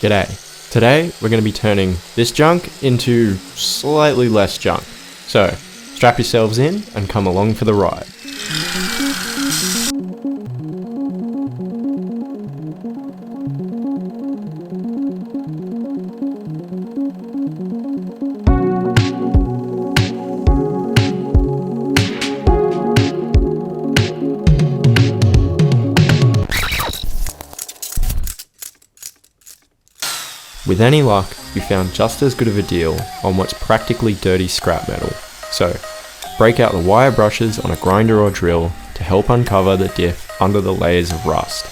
G'day. Today we're going to be turning this junk into slightly less junk. So, strap yourselves in and come along for the ride. With any luck, you found just as good of a deal on what's practically dirty scrap metal. So, break out the wire brushes on a grinder or drill to help uncover the diff under the layers of rust.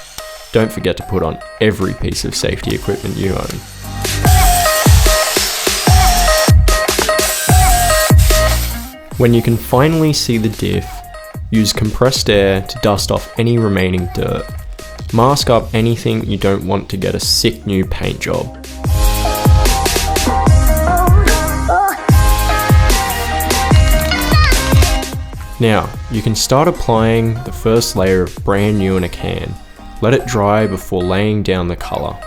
Don't forget to put on every piece of safety equipment you own. When you can finally see the diff, use compressed air to dust off any remaining dirt. Mask up anything you don't want to get a sick new paint job. Now, you can start applying the first layer of brand new in a can. Let it dry before laying down the colour.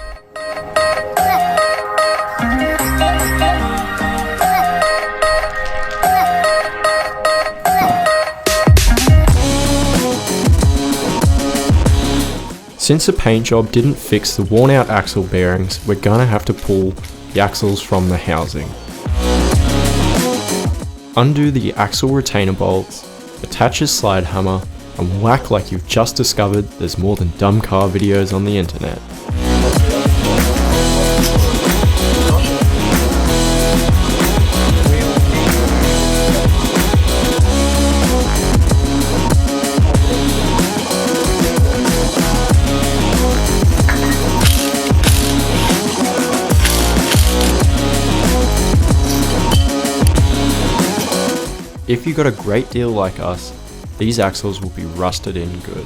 Since the paint job didn't fix the worn out axle bearings, we're gonna have to pull the axles from the housing. Undo the axle retainer bolts, attach a slide hammer, and whack like you've just discovered there's more than dumb car videos on the internet. If you got a great deal like us, these axles will be rusted in good.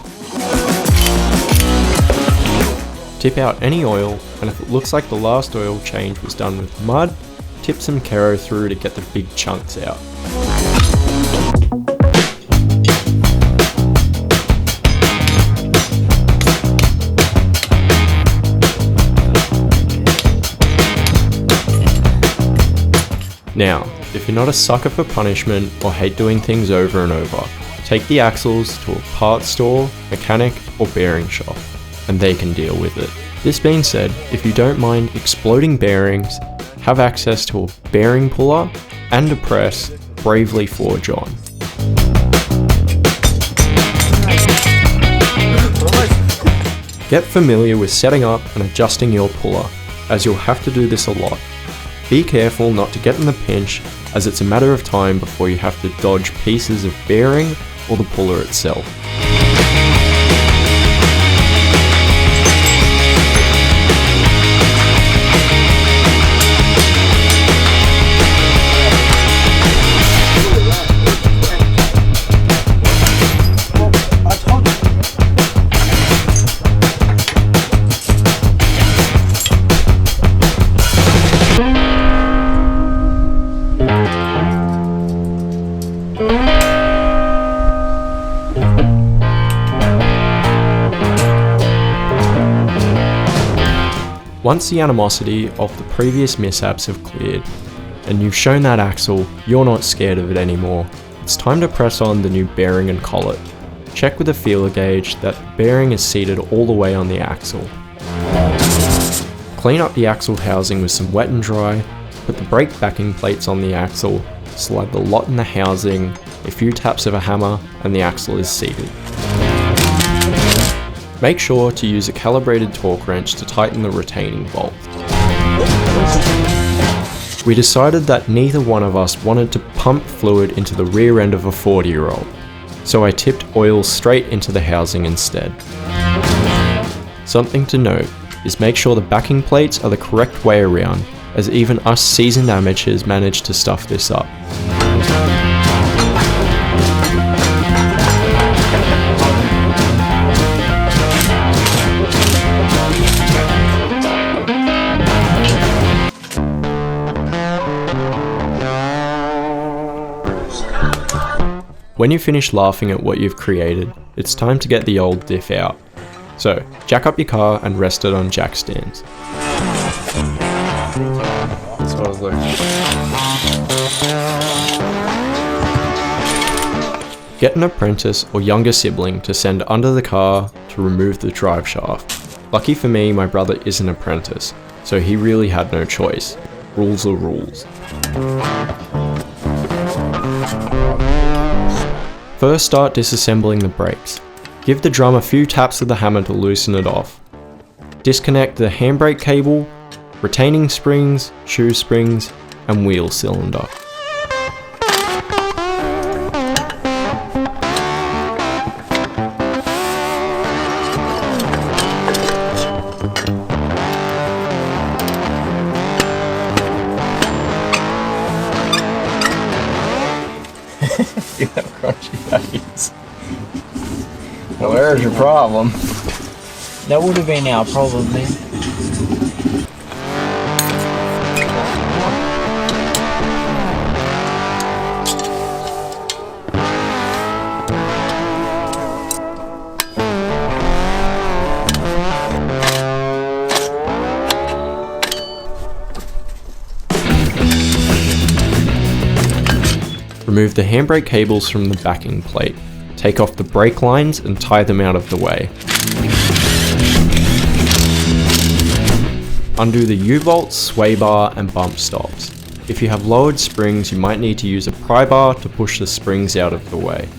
Tip out any oil, and if it looks like the last oil change was done with mud, tip some Caro through to get the big chunks out. Now, if you're not a sucker for punishment or hate doing things over and over, take the axles to a parts store, mechanic, or bearing shop, and they can deal with it. This being said, if you don't mind exploding bearings, have access to a bearing puller and a press, bravely forge on. Get familiar with setting up and adjusting your puller, as you'll have to do this a lot. Be careful not to get in the pinch, as it's a matter of time before you have to dodge pieces of bearing or the puller itself. Once the animosity of the previous mishaps have cleared, and you've shown that axle you're not scared of it anymore, it's time to press on the new bearing and collet. Check with a feeler gauge that the bearing is seated all the way on the axle. Clean up the axle housing with some wet and dry, put the brake backing plates on the axle, slide the lot in the housing, a few taps of a hammer, and the axle is seated. Make sure to use a calibrated torque wrench to tighten the retaining bolt. We decided that neither one of us wanted to pump fluid into the rear end of a 40-year-old, so I tipped oil straight into the housing instead. Something to note is make sure the backing plates are the correct way around, as even us seasoned amateurs managed to stuff this up. When you finish laughing at what you've created, it's time to get the old diff out. So, jack up your car and rest it on jack stands. That's what I was looking at. Get an apprentice or younger sibling to send under the car to remove the drive shaft. Lucky for me, my brother is an apprentice, so he really had no choice. Rules are rules. First, start disassembling the brakes. Give the drum a few taps of the hammer to loosen it off. Disconnect the handbrake cable, retaining springs, shoe springs, and wheel cylinder. You have crunchy face. Well, there's your problem. That would have been our problem then. Remove the handbrake cables from the backing plate. Take off the brake lines and tie them out of the way. Undo the U-bolts, sway bar and bump stops. If you have lowered springs, you might need to use a pry bar to push the springs out of the way.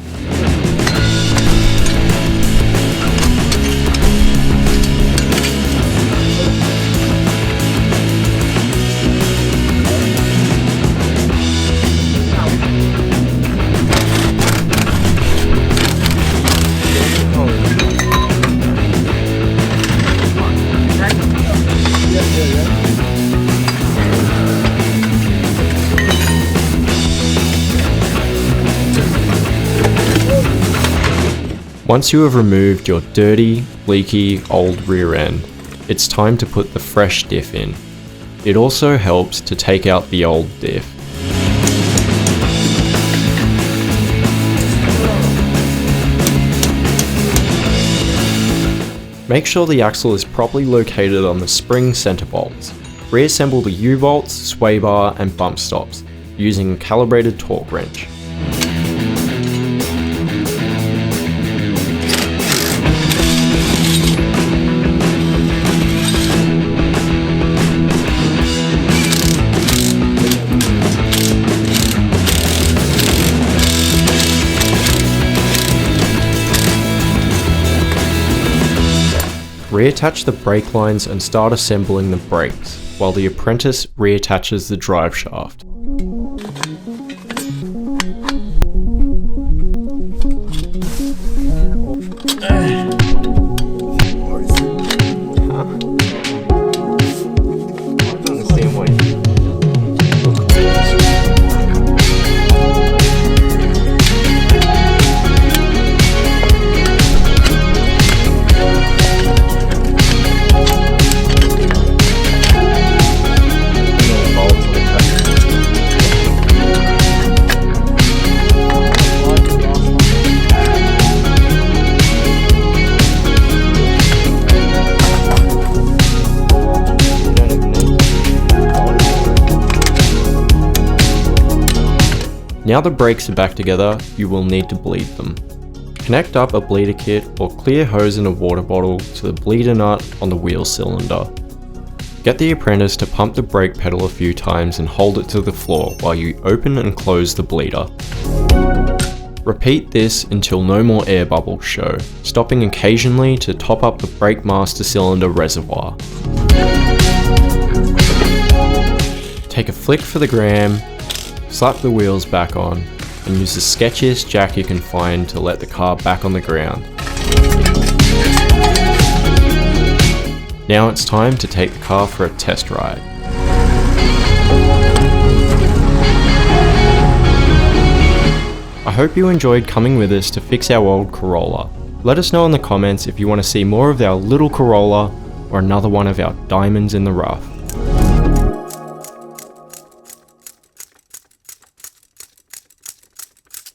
Once you have removed your dirty, leaky, old rear end, it's time to put the fresh diff in. It also helps to take out the old diff. Make sure the axle is properly located on the spring center bolts. Reassemble the U-bolts, sway bar and bump stops using a calibrated torque wrench. Reattach the brake lines and start assembling the brakes, while the apprentice reattaches the drive shaft. Now the brakes are back together, you will need to bleed them. Connect up a bleeder kit or clear hose in a water bottle to the bleeder nut on the wheel cylinder. Get the apprentice to pump the brake pedal a few times and hold it to the floor while you open and close the bleeder. Repeat this until no more air bubbles show, stopping occasionally to top up the brake master cylinder reservoir. Take a flick for the gram, slap the wheels back on, and use the sketchiest jack you can find to let the car back on the ground. Now it's time to take the car for a test ride. I hope you enjoyed coming with us to fix our old Corolla. Let us know in the comments if you want to see more of our little Corolla or another one of our diamonds in the rough.